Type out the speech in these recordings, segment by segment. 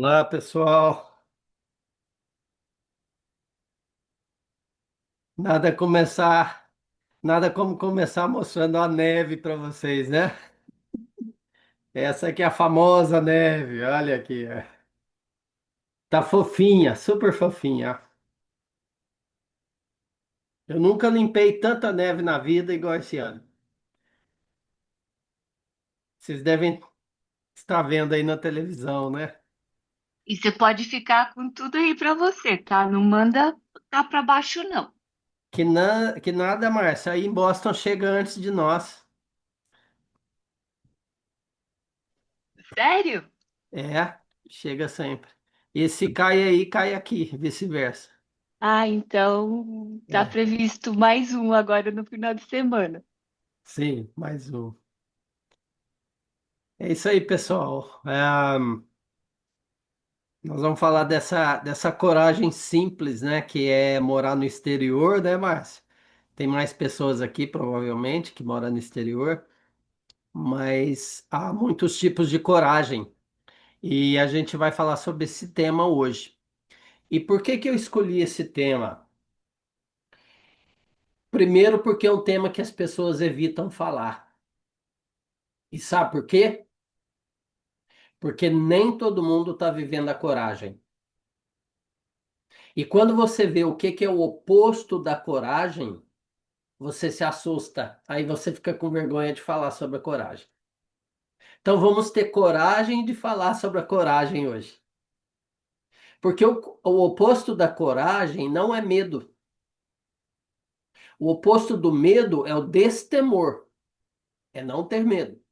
Olá, pessoal. Nada começar, nada como começar mostrando a neve para vocês, né? Essa aqui é a famosa neve. Olha aqui, ó. Tá fofinha, super fofinha. Eu nunca limpei tanta neve na vida igual esse ano. Vocês devem estar vendo aí na televisão, né? E você pode ficar com tudo aí pra você, tá? Não manda tá pra baixo, não. Que nada, Márcia. Aí em Boston chega antes de nós. Sério? É, chega sempre. E se cai aí, cai aqui, vice-versa. Ah, então tá É, previsto mais um agora no final de semana. sim, mais um. É isso aí, pessoal. Nós vamos falar dessa coragem simples, né? Que é morar no exterior, né, Márcio? Tem mais pessoas aqui, provavelmente, que moram no exterior, mas há muitos tipos de coragem. E a gente vai falar sobre esse tema hoje. E por que que eu escolhi esse tema? Primeiro, porque é um tema que as pessoas evitam falar. E sabe por quê? Porque nem todo mundo está vivendo a coragem. E quando você vê o que que é o oposto da coragem, você se assusta. Aí você fica com vergonha de falar sobre a coragem. Então vamos ter coragem de falar sobre a coragem hoje. Porque o oposto da coragem não é medo. O oposto do medo é o destemor, é não ter medo.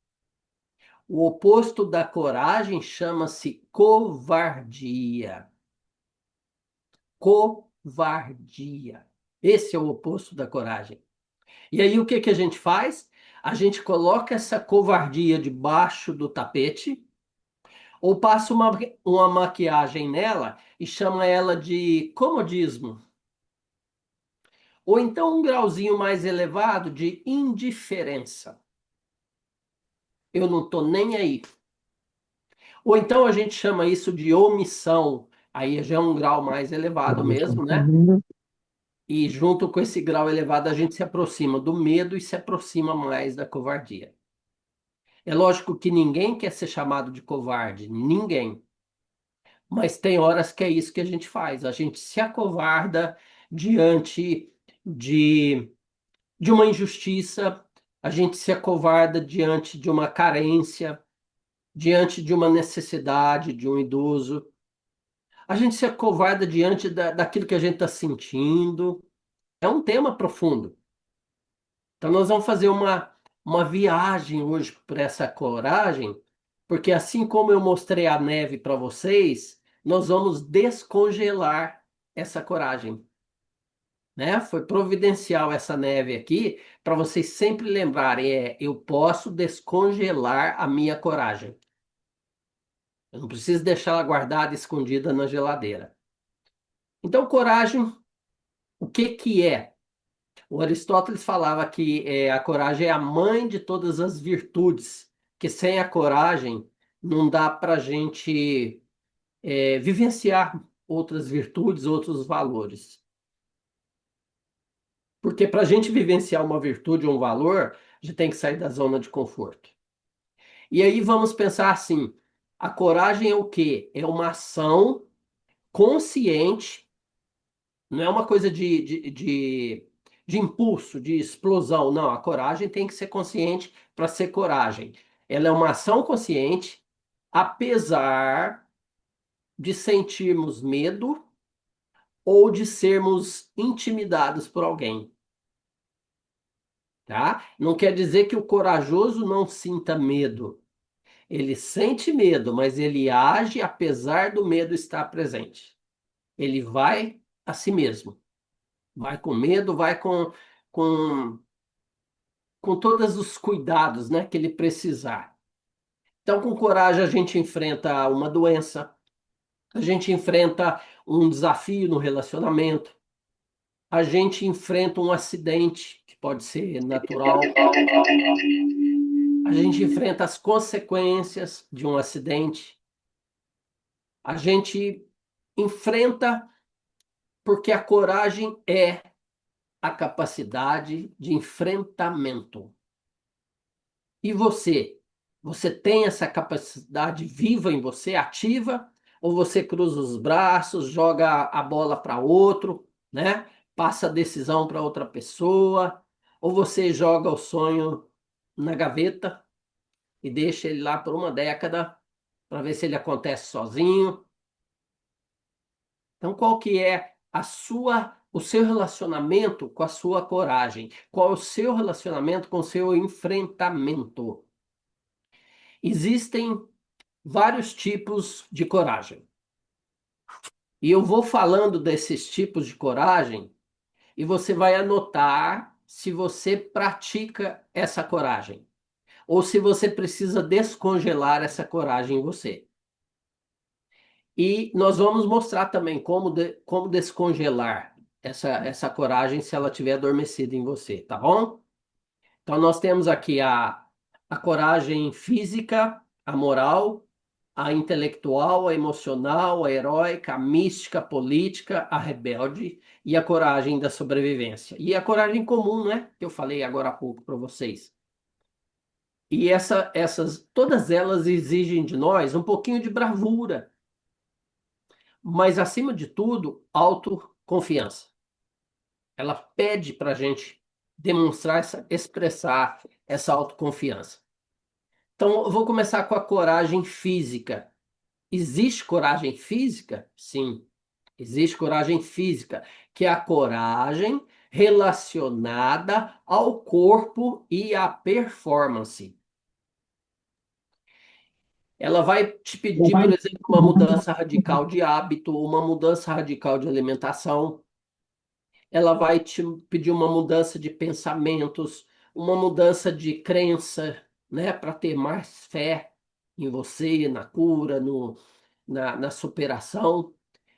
O oposto da coragem chama-se covardia. Covardia. Esse é o oposto da coragem. E aí o que que a gente faz? A gente coloca essa covardia debaixo do tapete ou passa uma maquiagem nela e chama ela de comodismo. Ou então um grauzinho mais elevado de indiferença. Eu não estou nem aí. Ou então a gente chama isso de omissão. Aí já é um grau mais elevado mesmo, né? E junto com esse grau elevado a gente se aproxima do medo e se aproxima mais da covardia. É lógico que ninguém quer ser chamado de covarde, ninguém. Mas tem horas que é isso que a gente faz. A gente se acovarda diante de, de uma injustiça, a gente se acovarda diante de uma carência, diante de uma necessidade de um idoso. A gente se acovarda diante daquilo que a gente está sentindo. É um tema profundo. Então, nós vamos fazer uma viagem hoje por essa coragem, porque assim como eu mostrei a neve para vocês, nós vamos descongelar essa coragem, né? Foi providencial essa neve aqui para vocês sempre lembrarem, eu posso descongelar a minha coragem. Eu não preciso deixar ela guardada, escondida na geladeira. Então, coragem, o que que é? O Aristóteles falava que a coragem é a mãe de todas as virtudes, que sem a coragem não dá para a gente vivenciar outras virtudes, outros valores. Porque para a gente vivenciar uma virtude ou um valor, a gente tem que sair da zona de conforto. E aí vamos pensar assim: a coragem é o quê? É uma ação consciente. Não é uma coisa de impulso, de explosão. Não, a coragem tem que ser consciente para ser coragem. Ela é uma ação consciente, apesar de sentirmos medo ou de sermos intimidados por alguém, tá? Não quer dizer que o corajoso não sinta medo. Ele sente medo, mas ele age apesar do medo estar presente. Ele vai a si mesmo. Vai com medo, vai com com todos os cuidados, né, que ele precisar. Então, com coragem, a gente enfrenta uma doença, a gente enfrenta um desafio no relacionamento, a gente enfrenta um acidente, que pode ser natural, a gente enfrenta as consequências de um acidente. A gente enfrenta porque a coragem é a capacidade de enfrentamento. E você? Você tem essa capacidade viva em você, ativa? Ou você cruza os braços, joga a bola para outro, né? Passa a decisão para outra pessoa? Ou você joga o sonho na gaveta e deixa ele lá por uma década para ver se ele acontece sozinho? Então, qual que é o seu relacionamento com a sua coragem? Qual é o seu relacionamento com o seu enfrentamento? Existem vários tipos de coragem. E eu vou falando desses tipos de coragem e você vai anotar se você pratica essa coragem ou se você precisa descongelar essa coragem em você. E nós vamos mostrar também como descongelar essa coragem se ela estiver adormecida em você, tá bom? Então, nós temos aqui a coragem física, a moral, a intelectual, a emocional, a heróica, a mística, a política, a rebelde e a coragem da sobrevivência. E a coragem comum, né? Que eu falei agora há pouco para vocês. E todas elas exigem de nós um pouquinho de bravura, mas acima de tudo, autoconfiança. Ela pede para a gente demonstrar, expressar essa autoconfiança. Então, eu vou começar com a coragem física. Existe coragem física? Sim, existe coragem física, que é a coragem relacionada ao corpo e à performance. Ela vai te pedir, por exemplo, uma mudança radical de hábito, uma mudança radical de alimentação. Ela vai te pedir uma mudança de pensamentos, uma mudança de crença, né, para ter mais fé em você, na cura, na superação.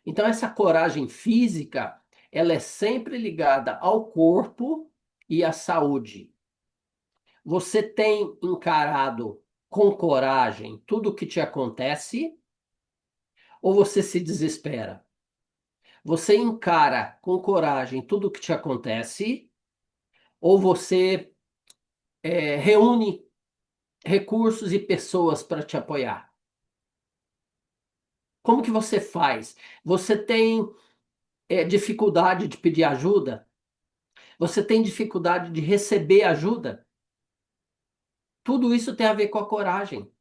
Então, essa coragem física, ela é sempre ligada ao corpo e à saúde. Você tem encarado com coragem tudo o que te acontece ou você se desespera? Você encara com coragem tudo o que te acontece ou você reúne recursos e pessoas para te apoiar? Como que você faz? Você tem dificuldade de pedir ajuda? Você tem dificuldade de receber ajuda? Tudo isso tem a ver com a coragem,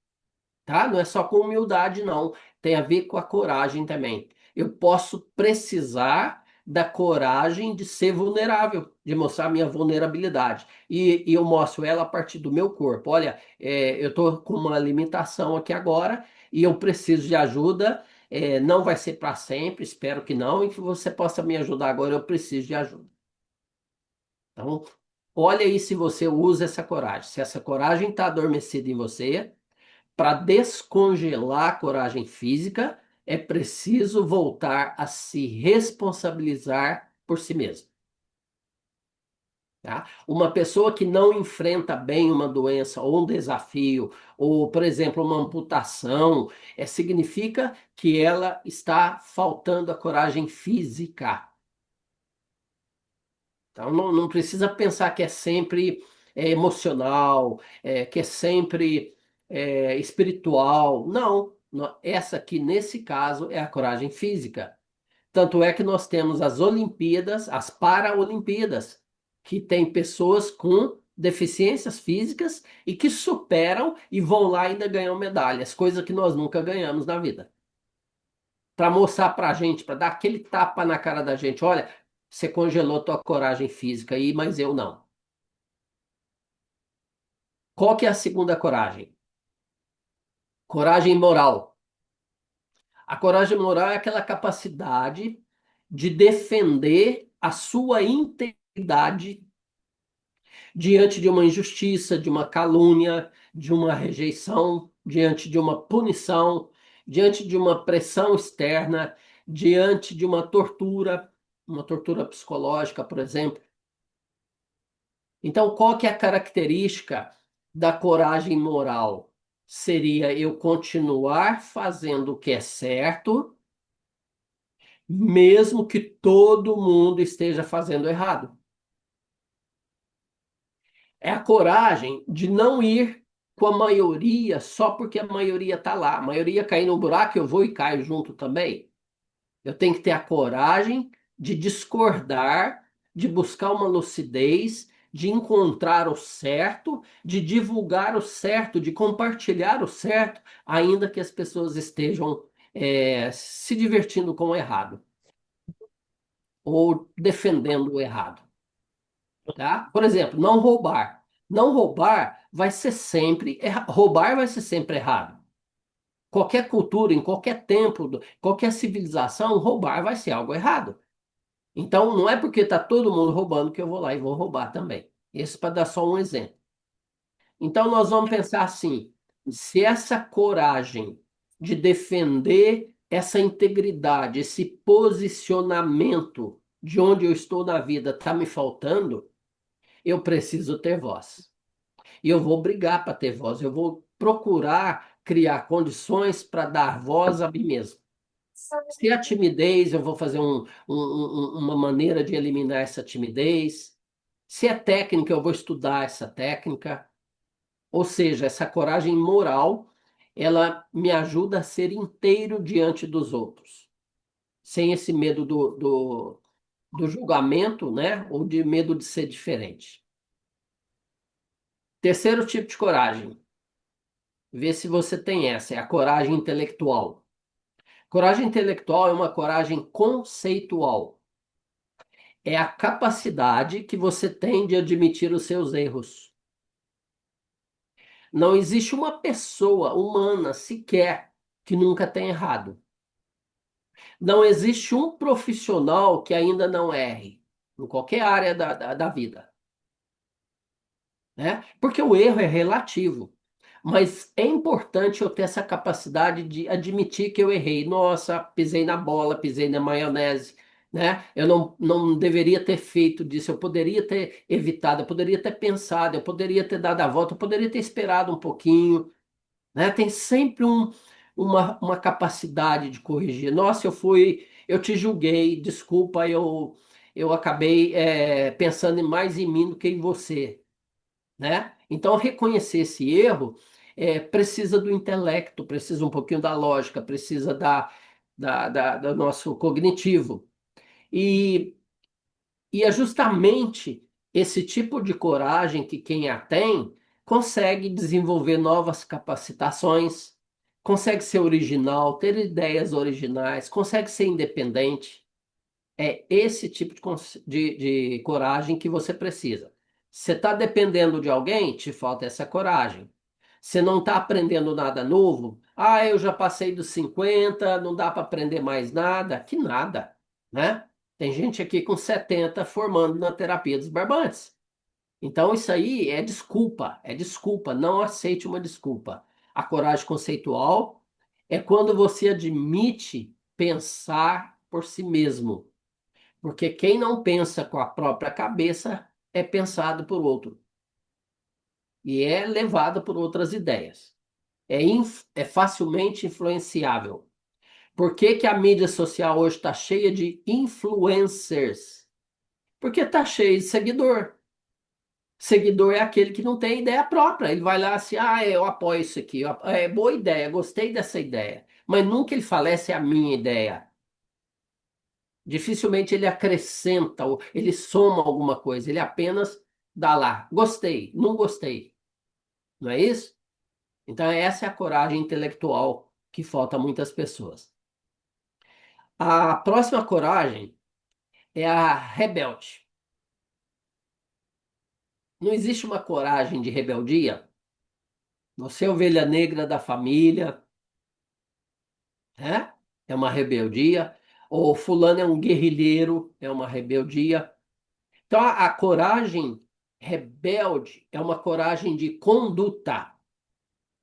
tá? Não é só com humildade, não. Tem a ver com a coragem também. Eu posso precisar da coragem de ser vulnerável, de mostrar minha vulnerabilidade. E eu mostro ela a partir do meu corpo. Olha, eu estou com uma limitação aqui agora e eu preciso de ajuda. Não vai ser para sempre, espero que não, e que você possa me ajudar agora. Eu preciso de ajuda. Então, olha aí se você usa essa coragem. Se essa coragem está adormecida em você, para descongelar a coragem física, é preciso voltar a se responsabilizar por si mesmo. Tá? Uma pessoa que não enfrenta bem uma doença ou um desafio, ou, por exemplo, uma amputação, significa que ela está faltando a coragem física. Então, não precisa pensar que é sempre emocional, que é sempre espiritual. Não, essa aqui, nesse caso, é a coragem física. Tanto é que nós temos as Olimpíadas, as Paralimpíadas, que tem pessoas com deficiências físicas e que superam e vão lá e ainda ganham medalhas, coisa que nós nunca ganhamos na vida. Para mostrar para a gente, para dar aquele tapa na cara da gente, olha, você congelou tua coragem física aí, mas eu não. Qual que é a segunda coragem? Coragem moral. A coragem moral é aquela capacidade de defender a sua integridade diante de uma injustiça, de uma calúnia, de uma rejeição, diante de uma punição, diante de uma pressão externa, diante de uma tortura psicológica, por exemplo. Então, qual que é a característica da coragem moral? seria eu continuar fazendo o que é certo, mesmo que todo mundo esteja fazendo errado. É a coragem de não ir com a maioria só porque a maioria está lá. A maioria cair no buraco, eu vou e caio junto também. Eu tenho que ter a coragem de discordar, de buscar uma lucidez, de encontrar o certo, de divulgar o certo, de compartilhar o certo, ainda que as pessoas estejam se divertindo com o errado ou defendendo o errado, tá? Por exemplo, não roubar. Não roubar vai ser sempre roubar vai ser sempre errado. Qualquer cultura, em qualquer tempo, qualquer civilização, roubar vai ser algo errado. Então, não é porque está todo mundo roubando que eu vou lá e vou roubar também. Esse para dar só um exemplo. Então, nós vamos pensar assim: se essa coragem de defender essa integridade, esse posicionamento de onde eu estou na vida está me faltando, eu preciso ter voz. E eu vou brigar para ter voz, eu vou procurar criar condições para dar voz a mim mesmo. Se a timidez, eu vou fazer uma maneira de eliminar essa timidez. Se é técnica, eu vou estudar essa técnica. Ou seja, essa coragem moral, ela me ajuda a ser inteiro diante dos outros, sem esse medo do julgamento, né? Ou de medo de ser diferente. Terceiro tipo de coragem, vê se você tem essa, é a coragem intelectual. Coragem intelectual é uma coragem conceitual. É a capacidade que você tem de admitir os seus erros. Não existe uma pessoa humana sequer que nunca tenha errado. Não existe um profissional que ainda não erre, em qualquer área da vida, né? Porque o erro é relativo. Mas é importante eu ter essa capacidade de admitir que eu errei. Nossa, pisei na bola, pisei na maionese, né? Eu não deveria ter feito disso, eu poderia ter evitado, eu poderia ter pensado, eu poderia ter dado a volta, eu poderia ter esperado um pouquinho, né? Tem sempre uma capacidade de corrigir. Nossa, eu te julguei, desculpa, eu acabei pensando mais em mim do que em você, né? Então, reconhecer esse erro precisa do intelecto, precisa um pouquinho da lógica, precisa do nosso cognitivo. E, e é justamente esse tipo de coragem que quem a tem consegue desenvolver novas capacitações, consegue ser original, ter ideias originais, consegue ser independente. É esse tipo de coragem que você precisa. Você está dependendo de alguém, te falta essa coragem. Você não está aprendendo nada novo? Ah, eu já passei dos 50, não dá para aprender mais nada? Que nada, né? Tem gente aqui com 70 formando na terapia dos barbantes. Então, isso aí é desculpa, não aceite uma desculpa. A coragem conceitual é quando você admite pensar por si mesmo. Porque quem não pensa com a própria cabeça é pensado por outro e é levado por outras ideias. É facilmente influenciável. Por que que a mídia social hoje está cheia de influencers? Porque está cheio de seguidor. Seguidor é aquele que não tem ideia própria. Ele vai lá assim, ah, eu apoio isso aqui, é boa ideia, gostei dessa ideia. Mas nunca ele fala, essa é a minha ideia. Dificilmente ele acrescenta, ou ele soma alguma coisa, ele apenas dá lá, gostei, não gostei, não é isso? Então, essa é a coragem intelectual que falta a muitas pessoas. A próxima coragem é a rebelde. Não existe uma coragem de rebeldia. Você é a ovelha negra da família, né? É uma rebeldia. Ou fulano é um guerrilheiro, é uma rebeldia. Então, a coragem rebelde é uma coragem de conduta.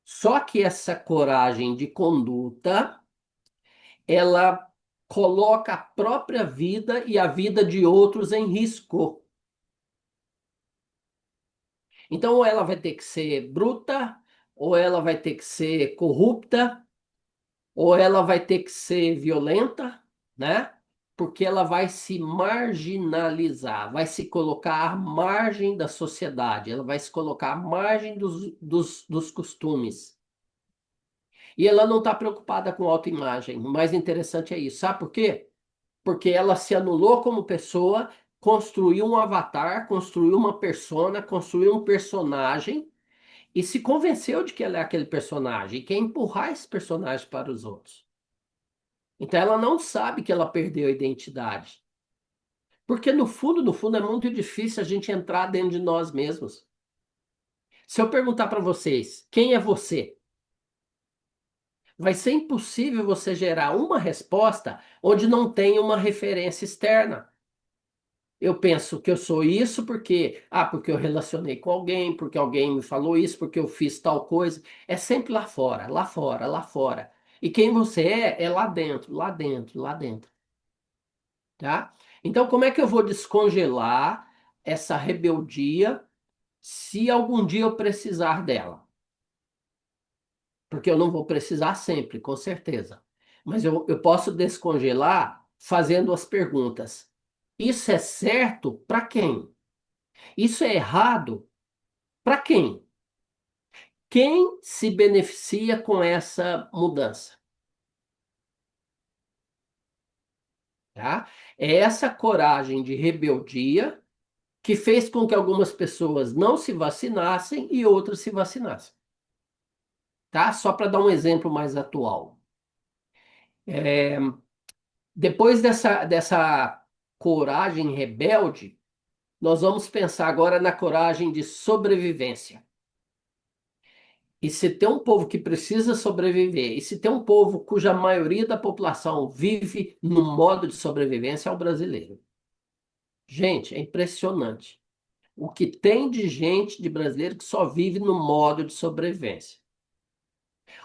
Só que essa coragem de conduta, ela coloca a própria vida e a vida de outros em risco. Então, ou ela vai ter que ser bruta, ou ela vai ter que ser corrupta, ou ela vai ter que ser violenta, né? Porque ela vai se marginalizar, vai se colocar à margem da sociedade, ela vai se colocar à margem dos costumes. E ela não está preocupada com autoimagem. O mais interessante é isso. Sabe por quê? Porque ela se anulou como pessoa, construiu um avatar, construiu uma persona, construiu um personagem e se convenceu de que ela é aquele personagem e quer empurrar esse personagem para os outros. Então ela não sabe que ela perdeu a identidade. Porque no fundo, é muito difícil a gente entrar dentro de nós mesmos. Se eu perguntar para vocês, quem é você? Vai ser impossível você gerar uma resposta onde não tem uma referência externa. Eu penso que eu sou isso porque eu relacionei com alguém, porque alguém me falou isso, porque eu fiz tal coisa. É sempre lá fora, lá fora, lá fora. E quem você é lá dentro, lá dentro, lá dentro, tá? Então, como é que eu vou descongelar essa rebeldia se algum dia eu precisar dela? Porque eu não vou precisar sempre, com certeza. Mas eu posso descongelar fazendo as perguntas. Isso é certo para quem? Isso é errado para quem? Quem se beneficia com essa mudança? Tá? É essa coragem de rebeldia que fez com que algumas pessoas não se vacinassem e outras se vacinassem. Tá? Só para dar um exemplo mais atual. É, depois dessa coragem rebelde, nós vamos pensar agora na coragem de sobrevivência. E se tem um povo que precisa sobreviver, e se tem um povo cuja maioria da população vive no modo de sobrevivência, é o brasileiro. Gente, é impressionante. O que tem de gente de brasileiro que só vive no modo de sobrevivência.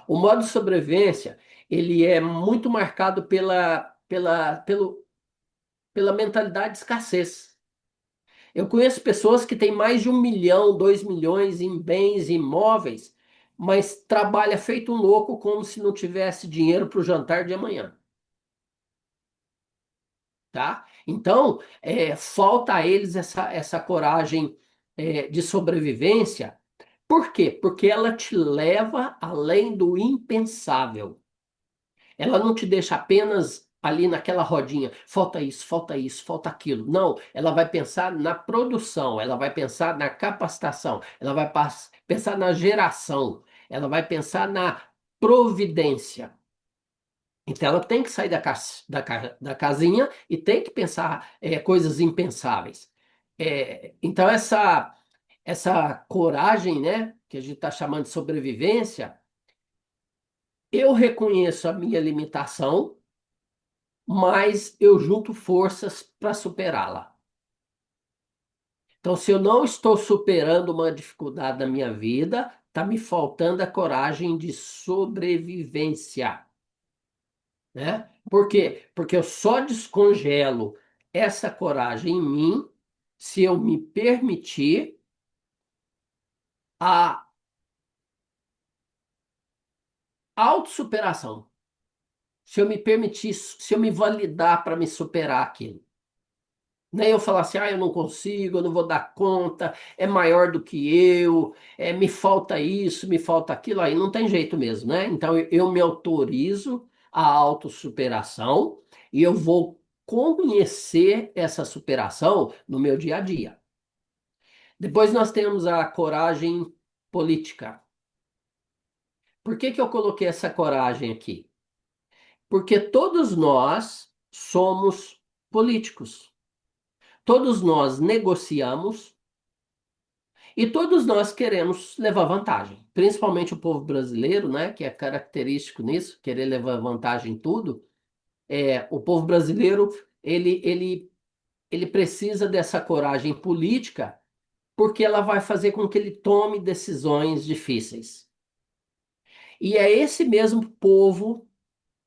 O modo de sobrevivência, ele é muito marcado pela mentalidade de escassez. Eu conheço pessoas que têm mais de 1 milhão, 2 milhões em bens imóveis, mas trabalha feito um louco como se não tivesse dinheiro para o jantar de amanhã, tá? Então, falta a eles essa coragem, de sobrevivência. Por quê? Porque ela te leva além do impensável. Ela não te deixa apenas ali naquela rodinha, falta isso, falta isso, falta aquilo. Não, ela vai pensar na produção, ela vai pensar na capacitação, ela vai pensar na geração, ela vai pensar na providência. Então ela tem que sair da casinha e tem que pensar coisas impensáveis. Então essa coragem, né, que a gente está chamando de sobrevivência, eu reconheço a minha limitação, mas eu junto forças para superá-la. Então, se eu não estou superando uma dificuldade da minha vida, está me faltando a coragem de sobrevivência, né? Por quê? Porque eu só descongelo essa coragem em mim se eu me permitir a autossuperação. Se eu me permitir, se eu me validar para me superar aquilo. Nem eu falar assim, eu não consigo, eu não vou dar conta, é maior do que eu, me falta isso, me falta aquilo, aí não tem jeito mesmo, né? Então eu me autorizo a autossuperação e eu vou conhecer essa superação no meu dia a dia. Depois nós temos a coragem política. Por que que eu coloquei essa coragem aqui? Porque todos nós somos políticos. Todos nós negociamos. E todos nós queremos levar vantagem, principalmente o povo brasileiro, né, que é característico nisso, querer levar vantagem em tudo. O povo brasileiro, ele precisa dessa coragem política, porque ela vai fazer com que ele tome decisões difíceis. E é esse mesmo povo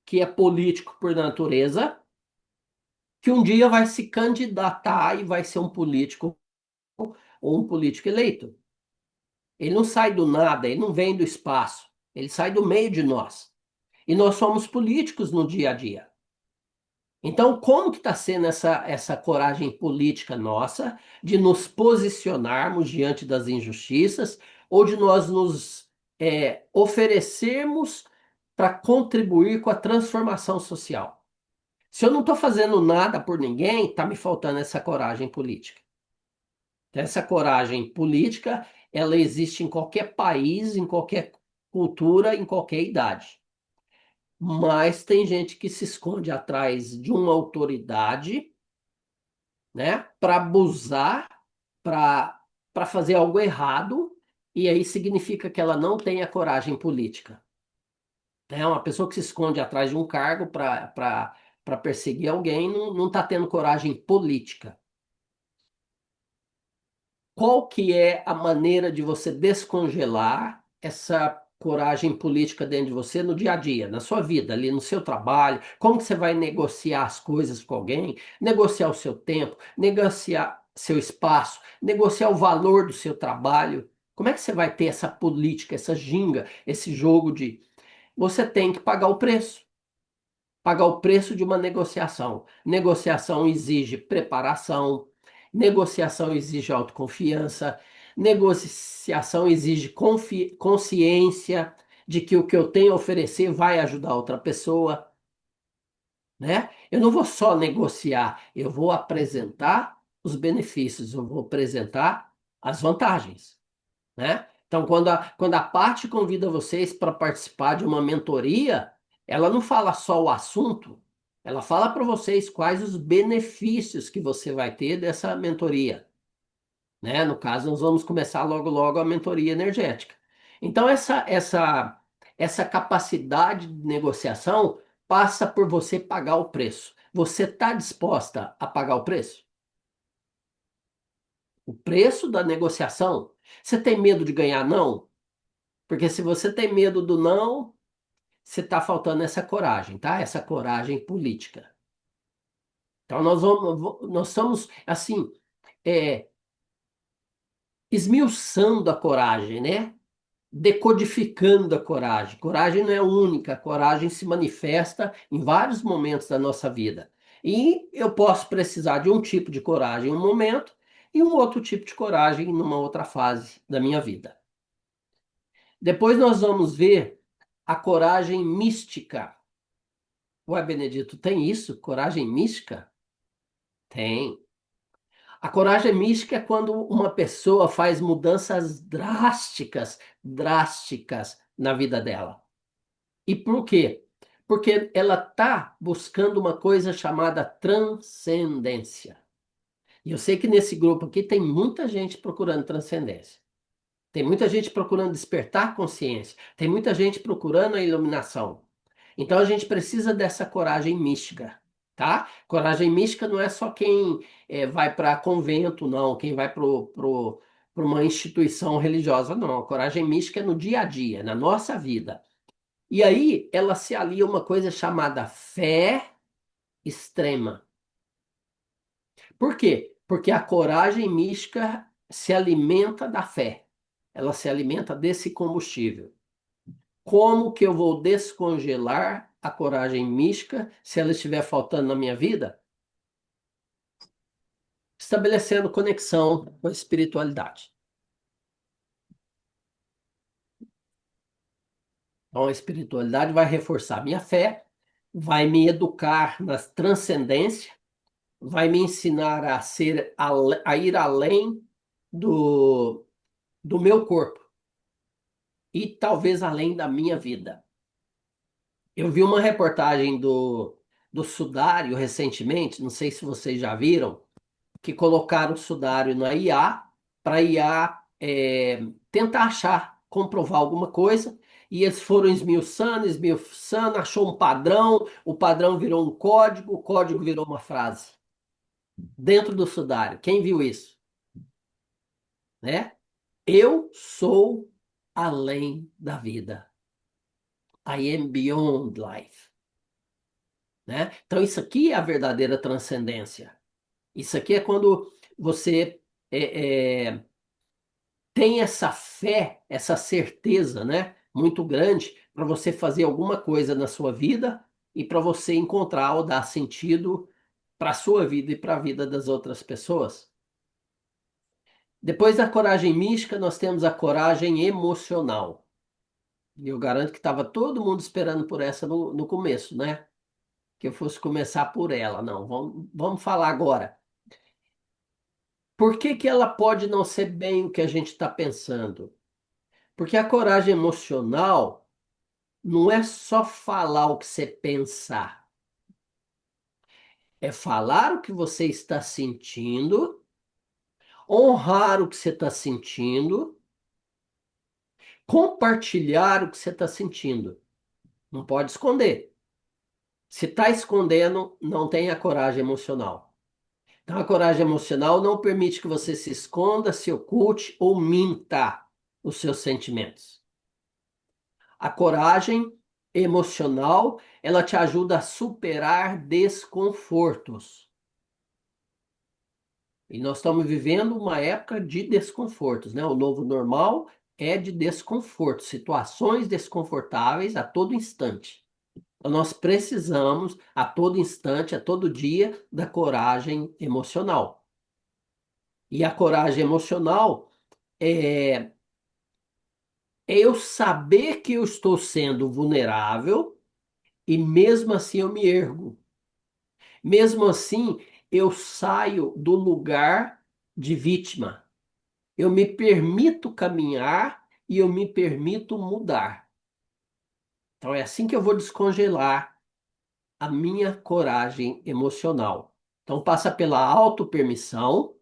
que é político por natureza, que um dia vai se candidatar e vai ser um político ou um político eleito. Ele não sai do nada, ele não vem do espaço, ele sai do meio de nós. E nós somos políticos no dia a dia. Então, como que está sendo essa coragem política nossa de nos posicionarmos diante das injustiças ou de nós nos oferecermos para contribuir com a transformação social? Se eu não estou fazendo nada por ninguém, está me faltando essa coragem política. Essa coragem política, ela existe em qualquer país, em qualquer cultura, em qualquer idade. Mas tem gente que se esconde atrás de uma autoridade, né, para abusar, para fazer algo errado, e aí significa que ela não tem a coragem política. É uma pessoa que se esconde atrás de um cargo para perseguir alguém, não está tendo coragem política. Qual que é a maneira de você descongelar essa coragem política dentro de você no dia a dia, na sua vida, ali no seu trabalho? Como que você vai negociar as coisas com alguém, negociar o seu tempo, negociar seu espaço, negociar o valor do seu trabalho? Como é que você vai ter essa política, essa ginga, esse jogo de você tem que pagar o preço de uma negociação. Negociação exige preparação, negociação exige autoconfiança, negociação exige consciência de que o que eu tenho a oferecer vai ajudar outra pessoa, né? Eu não vou só negociar, eu vou apresentar os benefícios, eu vou apresentar as vantagens, né? Então, quando a parte convida vocês para participar de uma mentoria, ela não fala só o assunto, ela fala para vocês quais os benefícios que você vai ter dessa mentoria, né? No caso, nós vamos começar logo logo a mentoria energética. Então, essa capacidade de negociação passa por você pagar o preço. Você está disposta a pagar o preço? O preço da negociação? Você tem medo de ganhar não? Porque se você tem medo do não, você está faltando essa coragem, tá? Essa coragem política. Então nós estamos assim, é, esmiuçando a coragem, né? Decodificando a coragem. Coragem não é única, a coragem se manifesta em vários momentos da nossa vida. E eu posso precisar de um tipo de coragem em um momento e um outro tipo de coragem numa outra fase da minha vida. Depois nós vamos ver a coragem mística. Ué, Benedito, tem isso? Coragem mística? Tem. A coragem mística é quando uma pessoa faz mudanças drásticas na vida dela. E por quê? Porque ela está buscando uma coisa chamada transcendência. E eu sei que nesse grupo aqui tem muita gente procurando transcendência. Tem muita gente procurando despertar consciência. Tem muita gente procurando a iluminação. Então a gente precisa dessa coragem mística, tá? Coragem mística não é só quem vai para convento, não. Quem vai para uma instituição religiosa, não. A coragem mística é no dia a dia, na nossa vida. E aí ela se alia a uma coisa chamada fé extrema. Por quê? Porque a coragem mística se alimenta da fé. Ela se alimenta desse combustível. Como que eu vou descongelar a coragem mística se ela estiver faltando na minha vida? Estabelecendo conexão com a espiritualidade. Então, a espiritualidade vai reforçar minha fé, vai me educar na transcendência, vai me ensinar a ir além do, do meu corpo e talvez além da minha vida. Eu vi uma reportagem do Sudário recentemente, não sei se vocês já viram, que colocaram o sudário na IA para a IA tentar achar, comprovar alguma coisa, e eles foram esmiuçando, achou um padrão, o padrão virou um código, o código virou uma frase. Dentro do sudário. Quem viu isso? Né? Eu sou além da vida. I am beyond life. Né? Então, isso aqui é a verdadeira transcendência. Isso aqui é quando você é, é, tem essa fé, essa certeza, né, muito grande para você fazer alguma coisa na sua vida e para você encontrar ou dar sentido para a sua vida e para a vida das outras pessoas. Depois da coragem mística, nós temos a coragem emocional. E eu garanto que estava todo mundo esperando por essa no começo, né? Que eu fosse começar por ela. Não, vamos falar agora. Por que que ela pode não ser bem o que a gente está pensando? Porque a coragem emocional não é só falar o que você pensar, é falar o que você está sentindo, honrar o que você está sentindo, compartilhar o que você está sentindo. Não pode esconder. Se está escondendo, não tem a coragem emocional. Então, a coragem emocional não permite que você se esconda, se oculte ou minta os seus sentimentos. A coragem emocional, ela te ajuda a superar desconfortos. E nós estamos vivendo uma época de desconfortos, né? O novo normal é de desconforto, situações desconfortáveis a todo instante. Então, nós precisamos, a todo instante, a todo dia, da coragem emocional. E a coragem emocional é, é eu saber que eu estou sendo vulnerável e mesmo assim eu me ergo. Mesmo assim, eu saio do lugar de vítima. Eu me permito caminhar e eu me permito mudar. Então é assim que eu vou descongelar a minha coragem emocional. Então passa pela autopermissão,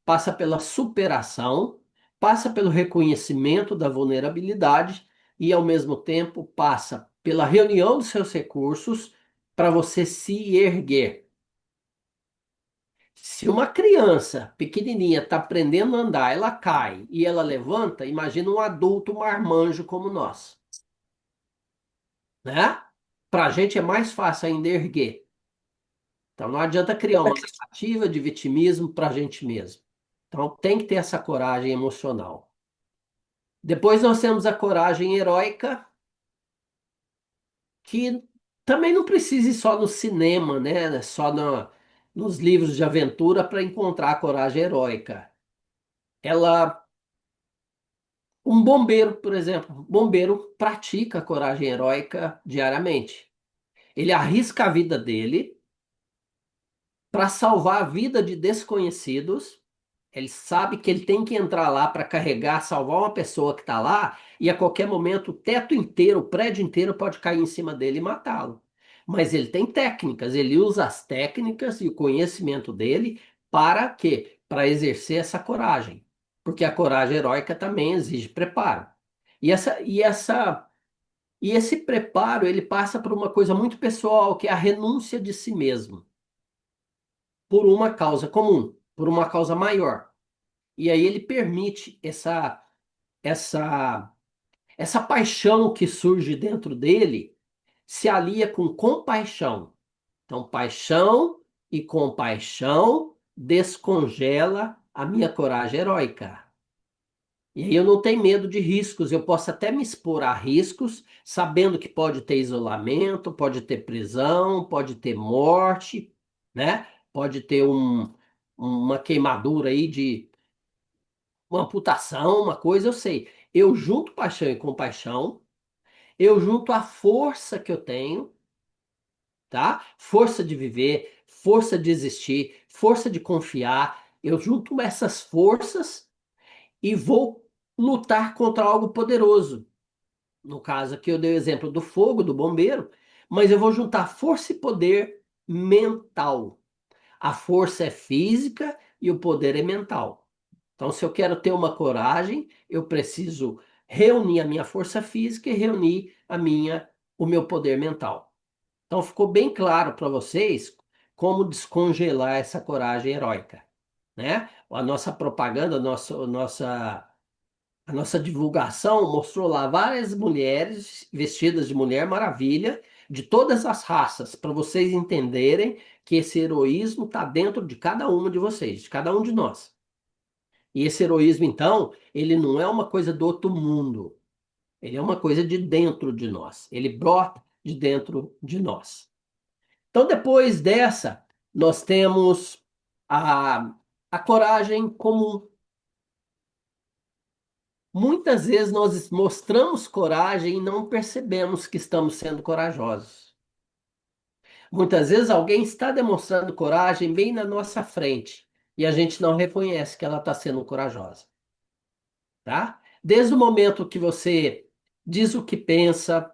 passa pela superação, passa pelo reconhecimento da vulnerabilidade e, ao mesmo tempo, passa pela reunião dos seus recursos para você se erguer. Se uma criança pequenininha está aprendendo a andar, ela cai e ela levanta, imagina um adulto marmanjo como nós, né? Para a gente é mais fácil ainda erguer. Então não adianta criar uma narrativa de vitimismo para a gente mesmo. Então tem que ter essa coragem emocional. Depois nós temos a coragem heróica, que também não precisa ir só no cinema, né? Só nos livros de aventura para encontrar a coragem heróica. Ela Um bombeiro, por exemplo, bombeiro pratica a coragem heróica diariamente. Ele arrisca a vida dele para salvar a vida de desconhecidos. Ele sabe que ele tem que entrar lá para carregar, salvar uma pessoa que está lá, e a qualquer momento o teto inteiro, o prédio inteiro pode cair em cima dele e matá-lo. Mas ele tem técnicas, ele usa as técnicas e o conhecimento dele para quê? Para exercer essa coragem. Porque a coragem heróica também exige preparo. E esse preparo, ele passa por uma coisa muito pessoal, que é a renúncia de si mesmo, por uma causa comum, por uma causa maior. E aí ele permite essa essa paixão que surge dentro dele se alia com compaixão. Então, paixão e compaixão descongela a minha coragem heróica. E aí eu não tenho medo de riscos, eu posso até me expor a riscos, sabendo que pode ter isolamento, pode ter prisão, pode ter morte, né? Pode ter uma queimadura aí de uma amputação, uma coisa, eu sei. Eu junto paixão e compaixão, eu junto a força que eu tenho, tá? Força de viver, força de existir, força de confiar. Eu junto essas forças e vou lutar contra algo poderoso. No caso aqui eu dei o exemplo do fogo, do bombeiro, mas eu vou juntar força e poder mental. A força é física e o poder é mental. Então, se eu quero ter uma coragem, eu preciso reunir a minha força física e reunir o meu poder mental. Então, ficou bem claro para vocês como descongelar essa coragem heróica, né? A nossa propaganda, a nossa divulgação mostrou lá várias mulheres vestidas de Mulher Maravilha, de todas as raças, para vocês entenderem que esse heroísmo está dentro de cada uma de vocês, de cada um de nós. E esse heroísmo, então, ele não é uma coisa do outro mundo. Ele é uma coisa de dentro de nós. Ele brota de dentro de nós. Então, depois dessa, nós temos a, a coragem comum. Muitas vezes nós mostramos coragem e não percebemos que estamos sendo corajosos. Muitas vezes alguém está demonstrando coragem bem na nossa frente e a gente não reconhece que ela está sendo corajosa, tá? Desde o momento que você diz o que pensa,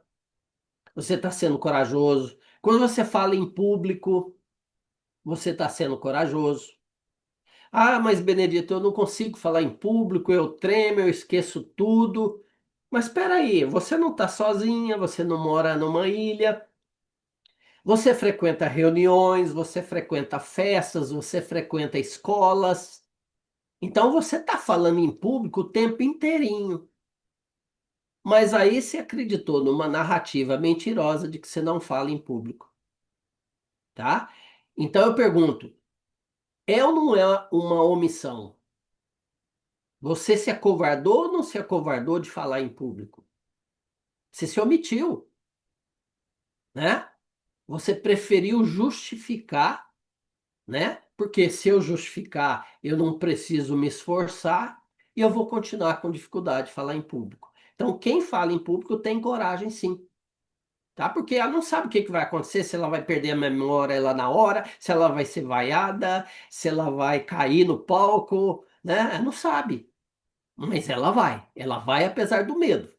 você está sendo corajoso. Quando você fala em público, você está sendo corajoso. Ah, mas Benedito, eu não consigo falar em público, eu tremo, eu esqueço tudo. Mas espera aí, você não está sozinha, você não mora numa ilha, você frequenta reuniões, você frequenta festas, você frequenta escolas. Então você está falando em público o tempo inteirinho. Mas aí você acreditou numa narrativa mentirosa de que você não fala em público, tá? Então eu pergunto, é ou não é uma omissão? Você se acovardou ou não se acovardou de falar em público? Você se omitiu, né? Você preferiu justificar, né? Porque se eu justificar, eu não preciso me esforçar e eu vou continuar com dificuldade de falar em público. Então, quem fala em público tem coragem, sim, tá? Porque ela não sabe o que que vai acontecer, se ela vai perder a memória lá na hora, se ela vai ser vaiada, se ela vai cair no palco, né? Ela não sabe, mas ela vai apesar do medo.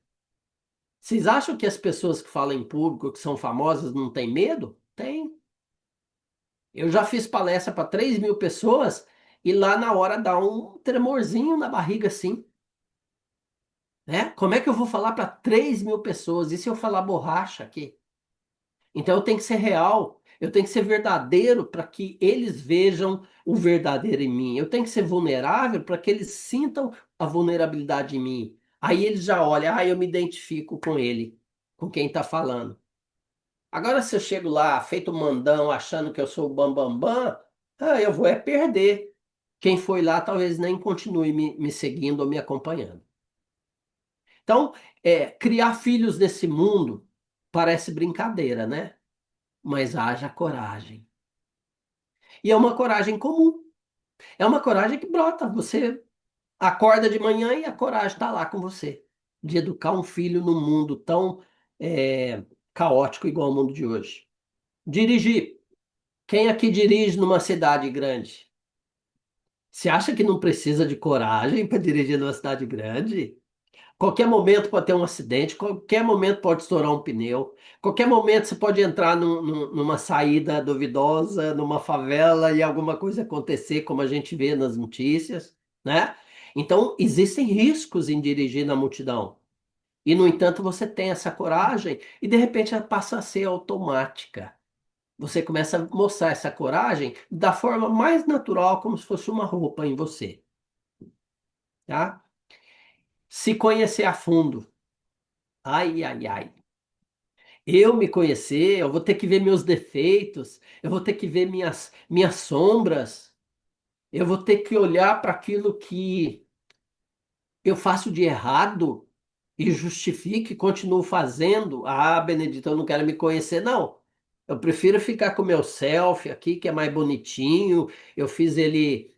Vocês acham que as pessoas que falam em público, que são famosas, não têm medo? Tem. Eu já fiz palestra para 3.000 pessoas e lá na hora dá um tremorzinho na barriga assim, né? Como é que eu vou falar para 3.000 pessoas? E se eu falar borracha aqui? Então eu tenho que ser real, eu tenho que ser verdadeiro para que eles vejam o verdadeiro em mim. Eu tenho que ser vulnerável para que eles sintam a vulnerabilidade em mim. Aí eles já olham, ah, eu me identifico com ele, com quem está falando. Agora, se eu chego lá, feito mandão, achando que eu sou o bambambam, eu vou é perder. Quem foi lá talvez nem continue me seguindo ou me acompanhando. Então, criar filhos nesse mundo parece brincadeira, né? Mas haja coragem. E é uma coragem comum. É uma coragem que brota. Você acorda de manhã e a coragem está lá com você. De educar um filho num mundo tão caótico igual o mundo de hoje. Dirigir. Quem aqui dirige numa cidade grande? Você acha que não precisa de coragem para dirigir numa cidade grande? Qualquer momento pode ter um acidente, qualquer momento pode estourar um pneu, qualquer momento você pode entrar numa saída duvidosa, numa favela e alguma coisa acontecer, como a gente vê nas notícias, né? Então, existem riscos em dirigir na multidão. E, no entanto, você tem essa coragem e, de repente, ela passa a ser automática. Você começa a mostrar essa coragem da forma mais natural, como se fosse uma roupa em você, tá? Se conhecer a fundo. Ai, ai, ai. Eu me conhecer, eu vou ter que ver meus defeitos, eu vou ter que ver minhas sombras, eu vou ter que olhar para aquilo que eu faço de errado e justifique e continuo fazendo. Ah, Benedito, eu não quero me conhecer, não. Eu prefiro ficar com o meu selfie aqui, que é mais bonitinho. Eu fiz ele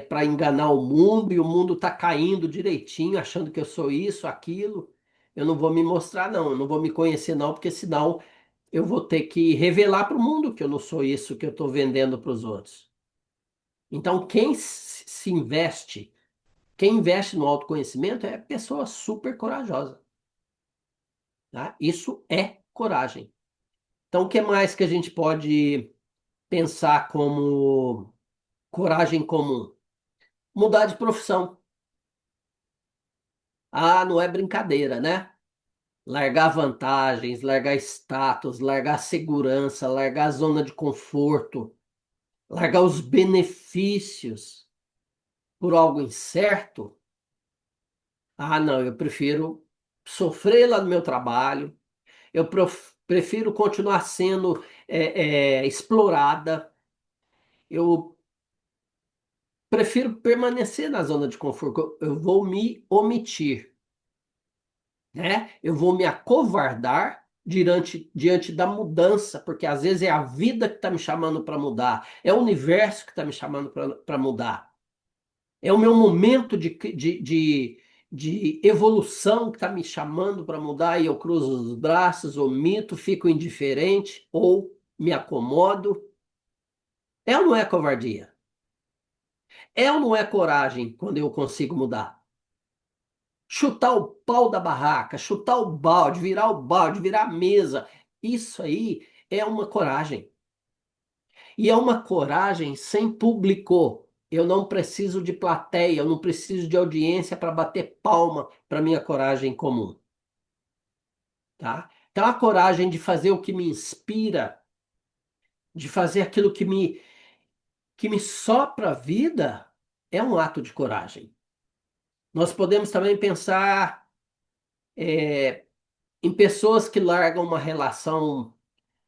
para enganar o mundo e o mundo tá caindo direitinho, achando que eu sou isso, aquilo. Eu não vou me mostrar, não. Eu não vou me conhecer, não, porque senão eu vou ter que revelar para o mundo que eu não sou isso que eu estou vendendo para os outros. Então, quem se investe, quem investe no autoconhecimento é pessoa super corajosa, tá? Isso é coragem. Então, o que mais que a gente pode pensar como coragem comum? Mudar de profissão. Ah, não é brincadeira, né? Largar vantagens, largar status, largar segurança, largar a zona de conforto, largar os benefícios por algo incerto. Ah, não, eu prefiro sofrer lá no meu trabalho, eu prefiro continuar sendo explorada. Eu prefiro permanecer na zona de conforto. Eu vou me omitir, né? Eu vou me acovardar diante da mudança, porque às vezes é a vida que está me chamando para mudar, é o universo que está me chamando para mudar, é o meu momento de evolução que está me chamando para mudar e eu cruzo os braços, omito, fico indiferente ou me acomodo. É ou não é covardia? É ou não é coragem quando eu consigo mudar? Chutar o pau da barraca, chutar o balde, virar a mesa. Isso aí é uma coragem. E é uma coragem sem público. Eu não preciso de plateia, eu não preciso de audiência para bater palma para minha coragem comum, tá? Então a coragem de fazer o que me inspira, de fazer aquilo que me sopra a vida, é um ato de coragem. Nós podemos também pensar em pessoas que largam uma relação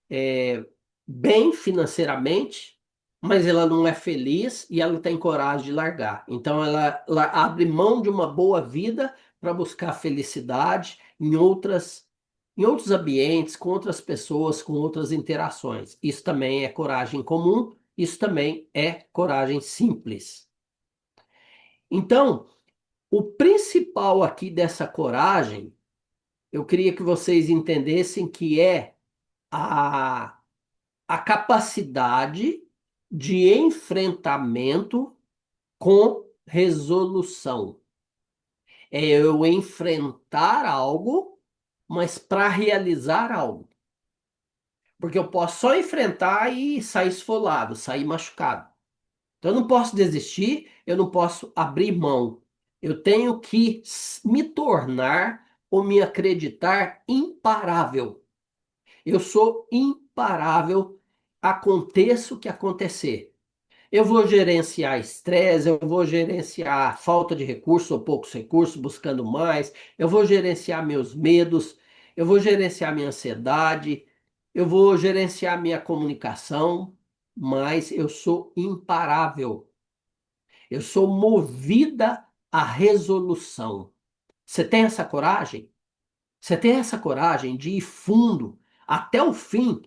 é, bem financeiramente, mas ela não é feliz e ela tem coragem de largar. Então ela abre mão de uma boa vida para buscar felicidade em outros ambientes, com outras pessoas, com outras interações. Isso também é coragem comum, isso também é coragem simples. Então, o principal aqui dessa coragem, eu queria que vocês entendessem que é a capacidade de enfrentamento com resolução. É eu enfrentar algo, mas para realizar algo. Porque eu posso só enfrentar e sair esfolado, sair machucado. Então eu não posso desistir, eu não posso abrir mão. Eu tenho que me tornar ou me acreditar imparável. Eu sou imparável, aconteça o que acontecer. Eu vou gerenciar estresse, eu vou gerenciar falta de recursos ou poucos recursos, buscando mais, eu vou gerenciar meus medos, eu vou gerenciar minha ansiedade, eu vou gerenciar minha comunicação, mas eu sou imparável. Eu sou movida à resolução. Você tem essa coragem? Você tem essa coragem de ir fundo até o fim,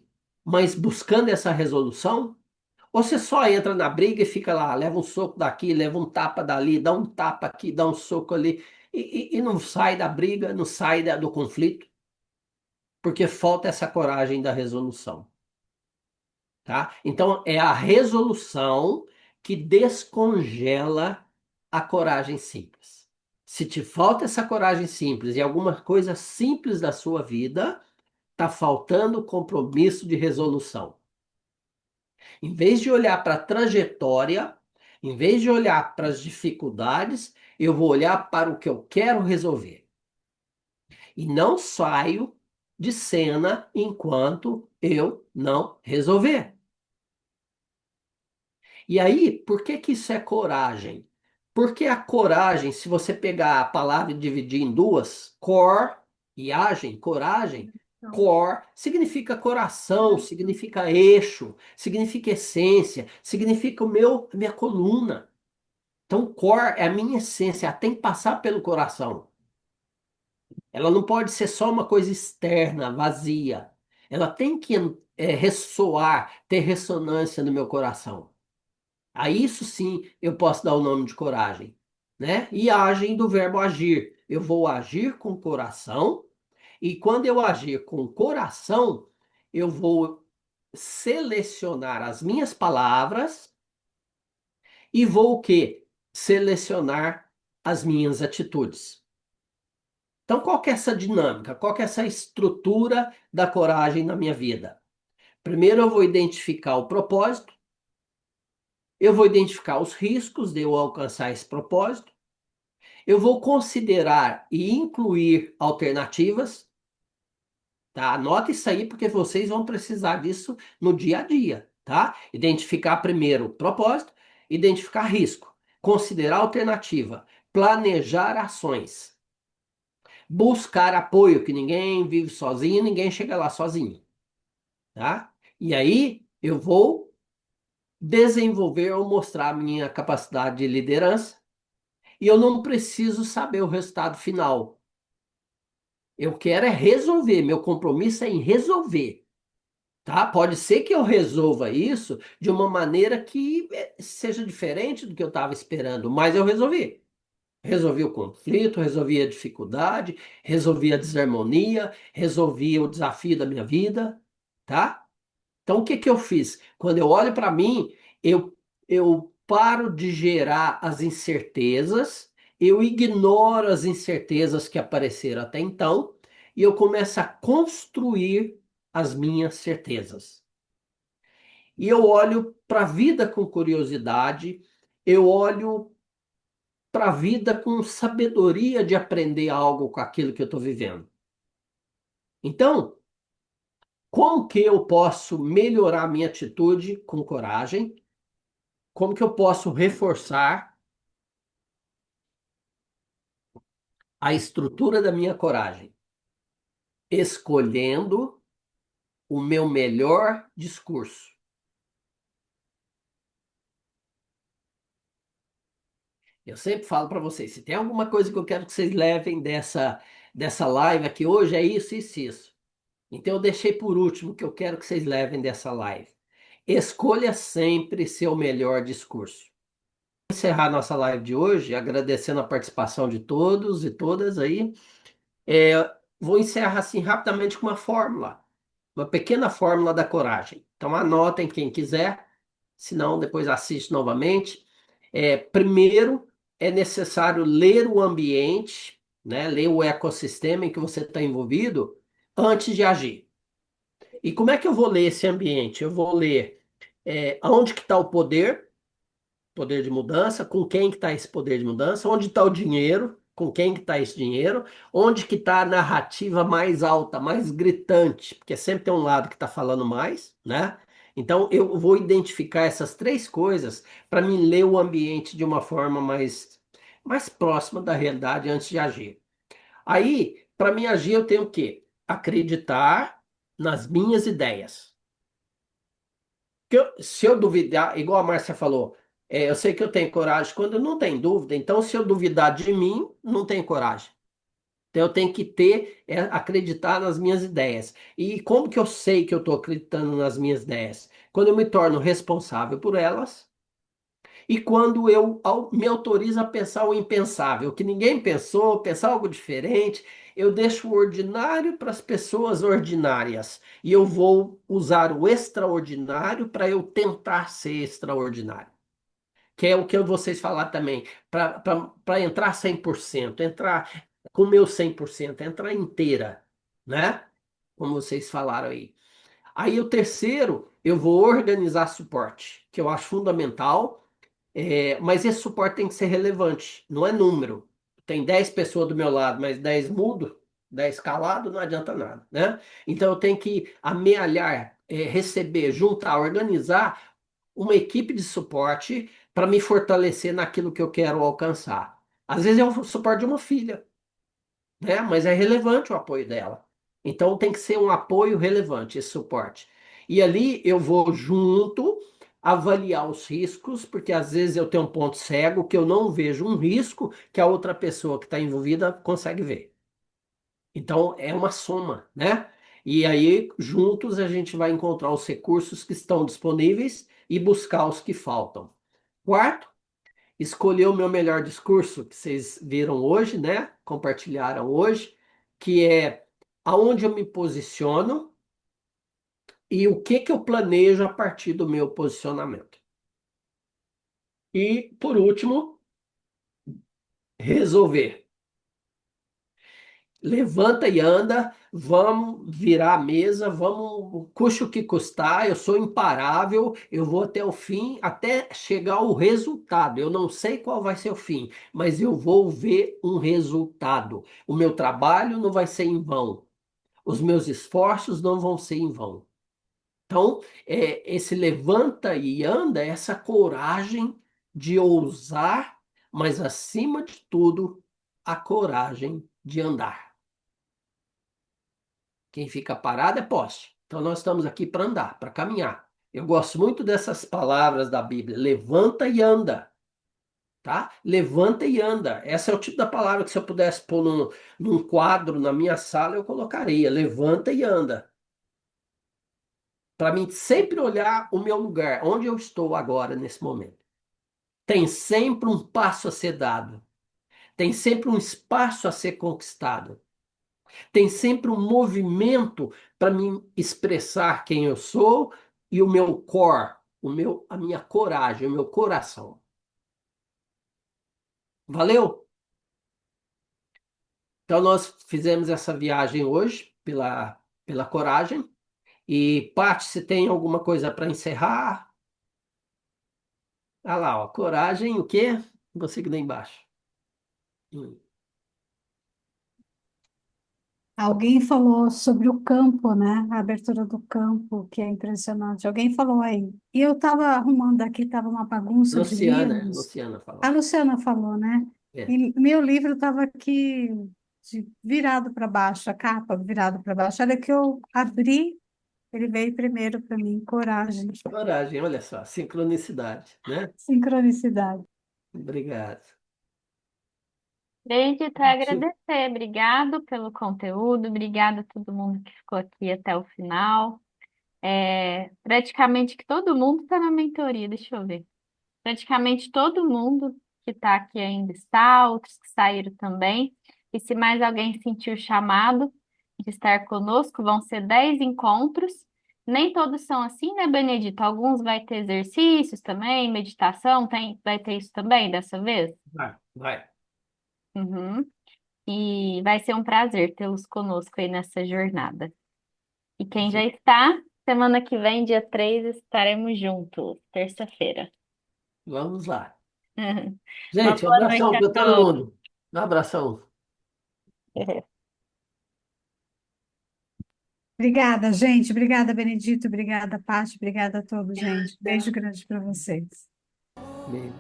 mas buscando essa resolução? Ou você só entra na briga e fica lá, leva um soco daqui, leva um tapa dali, dá um tapa aqui, dá um soco ali, e não sai da briga, não sai do conflito, porque falta essa coragem da resolução, tá? Então é a resolução que descongela a coragem simples. Se te falta essa coragem simples e alguma coisa simples da sua vida, tá faltando o compromisso de resolução. Em vez de olhar para a trajetória, em vez de olhar para as dificuldades, eu vou olhar para o que eu quero resolver. E não saio de cena enquanto eu não resolver. E aí, por que que isso é coragem? Porque a coragem, se você pegar a palavra e dividir em duas, cor e agem, coragem, cor significa coração, significa eixo, significa essência, significa a minha coluna. Então, cor é a minha essência, ela tem que passar pelo coração. Ela não pode ser só uma coisa externa, vazia. Ela tem que ressoar, ter ressonância no meu coração. A isso sim eu posso dar o nome de coragem, né? E agem do verbo agir. Eu vou agir com o coração, e quando eu agir com o coração, eu vou selecionar as minhas palavras e vou o quê? Selecionar as minhas atitudes. Então, qual que é essa dinâmica? Qual que é essa estrutura da coragem na minha vida? Primeiro eu vou identificar o propósito, eu vou identificar os riscos de eu alcançar esse propósito. Eu vou considerar e incluir alternativas, tá? Anota isso aí porque vocês vão precisar disso no dia a dia, tá? Identificar primeiro o propósito, identificar risco, considerar alternativa, planejar ações, buscar apoio, que ninguém vive sozinho, ninguém chega lá sozinho, tá? E aí eu vou desenvolver ou mostrar a minha capacidade de liderança, e eu não preciso saber o resultado final. Eu quero é resolver, meu compromisso é em resolver, tá? Pode ser que eu resolva isso de uma maneira que seja diferente do que eu estava esperando, mas eu resolvi. Resolvi o conflito, resolvi a dificuldade, resolvi a desarmonia, resolvi o desafio da minha vida, tá? Então, o que que eu fiz? Quando eu olho para mim, eu paro de gerar as incertezas, eu ignoro as incertezas que apareceram até então, e eu começo a construir as minhas certezas. E eu olho para a vida com curiosidade, eu olho para a vida com sabedoria de aprender algo com aquilo que eu estou vivendo. Então, como que eu posso melhorar minha atitude com coragem? Como que eu posso reforçar a estrutura da minha coragem? Escolhendo o meu melhor discurso. Eu sempre falo para vocês, se tem alguma coisa que eu quero que vocês levem dessa live aqui hoje, é isso, isso, isso. Então eu deixei por último o que eu quero que vocês levem dessa live. Escolha sempre seu melhor discurso. Vou encerrar nossa live de hoje, agradecendo a participação de todos e todas aí. Vou encerrar assim rapidamente com uma pequena fórmula da coragem. Então anotem quem quiser, se não depois assiste novamente. Primeiro é necessário ler o ambiente, né, ler o ecossistema em que você está envolvido antes de agir. E como é que eu vou ler esse ambiente? Eu vou ler aonde que está o poder de mudança, com quem que está esse poder de mudança, onde está o dinheiro, com quem que está esse dinheiro, onde que está a narrativa mais alta, mais gritante, porque sempre tem um lado que está falando mais, né? Então eu vou identificar essas três coisas para mim ler o ambiente de uma forma mais próxima da realidade antes de agir. Aí, para mim agir, eu tenho que acreditar nas minhas ideias. Se eu duvidar, igual a Márcia falou, eu sei que eu tenho coragem quando não tem dúvida, então se eu duvidar de mim, não tenho coragem. Então eu tenho que acreditar nas minhas ideias. E como que eu sei que eu estou acreditando nas minhas ideias? Quando eu me torno responsável por elas e quando me autorizo a pensar o impensável, o que ninguém pensou, pensar algo diferente, eu deixo o ordinário para as pessoas ordinárias e eu vou usar o extraordinário para eu tentar ser extraordinário. Que é o que vocês falaram também, para entrar 100%, entrar com o meu 100%, entrar inteira, né? Como vocês falaram aí. Aí o terceiro, eu vou organizar suporte, que eu acho fundamental. Mas esse suporte tem que ser relevante, não é número. Tem 10 pessoas do meu lado, mas 10 mudo, 10 calado, não adianta nada, né? Então eu tenho que amealhar, receber, juntar, organizar uma equipe de suporte para me fortalecer naquilo que eu quero alcançar. Às vezes é o suporte de uma filha, né? Mas é relevante o apoio dela. Então tem que ser um apoio relevante, esse suporte. E ali eu vou junto avaliar os riscos, porque às vezes eu tenho um ponto cego que eu não vejo um risco que a outra pessoa que está envolvida consegue ver. Então é uma soma, né? E aí juntos a gente vai encontrar os recursos que estão disponíveis e buscar os que faltam. Quarto, escolher o meu melhor discurso, que vocês viram hoje, né? Compartilharam hoje, que é aonde eu me posiciono e o que que eu planejo a partir do meu posicionamento. E, por último, resolver. Levanta e anda, vamos virar a mesa, vamos, custe o que custar, eu sou imparável, eu vou até o fim, até chegar ao resultado. Eu não sei qual vai ser o fim, mas eu vou ver um resultado. O meu trabalho não vai ser em vão, os meus esforços não vão ser em vão. Então, esse levanta e anda, é essa coragem de ousar, mas acima de tudo, a coragem de andar. Quem fica parado é poste. Então nós estamos aqui para andar, para caminhar. Eu gosto muito dessas palavras da Bíblia. Levanta e anda, tá? Levanta e anda. Essa é o tipo da palavra que se eu pudesse pôr num quadro na minha sala, eu colocaria. Levanta e anda. Para mim sempre olhar o meu lugar, onde eu estou agora, nesse momento. Tem sempre um passo a ser dado. Tem sempre um espaço a ser conquistado. Tem sempre um movimento para me expressar quem eu sou e o meu core, a minha coragem, o meu coração. Valeu? Então nós fizemos essa viagem hoje pela coragem. E Paty, se tem alguma coisa para encerrar? Ah lá, ó, coragem, o quê? Você que dá embaixo. Hum. Alguém falou sobre o campo, né? A abertura do campo, que é impressionante. Alguém falou aí. E eu estava arrumando aqui, estava uma bagunça de livros. Luciana A falou. Luciana falou, né? É, E meu livro estava aqui virado para baixo, a capa virada para baixo. Olha que eu abri, ele veio primeiro para mim. Coragem, coragem, olha só, sincronicidade, né? sincronicidade. Obrigado. Acredito agradecer. Obrigado pelo conteúdo, obrigado a todo mundo que ficou aqui até o final. Praticamente que todo mundo está na mentoria, deixa eu ver. Praticamente todo mundo que está aqui ainda está, outros que saíram também. E se mais alguém sentir o chamado de estar conosco, vão ser 10 encontros. Nem todos são assim, né, Benedito? Alguns vai ter exercícios também, meditação, vai ter isso também dessa vez? Vai, vai. Uhum. E vai ser um prazer tê-los conosco aí nessa jornada. E quem já está, semana que vem, dia 3 estaremos juntos, terça-feira. Vamos lá. Uma Gente, um boa noite abração a para todo todos. mundo. Um abração. Obrigada, gente. Obrigada, Benedito. Obrigada, Paty. Obrigada a todos, gente. Beijo grande para vocês. Beijo.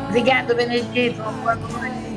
Obrigada, Benedito. Uma boa noite.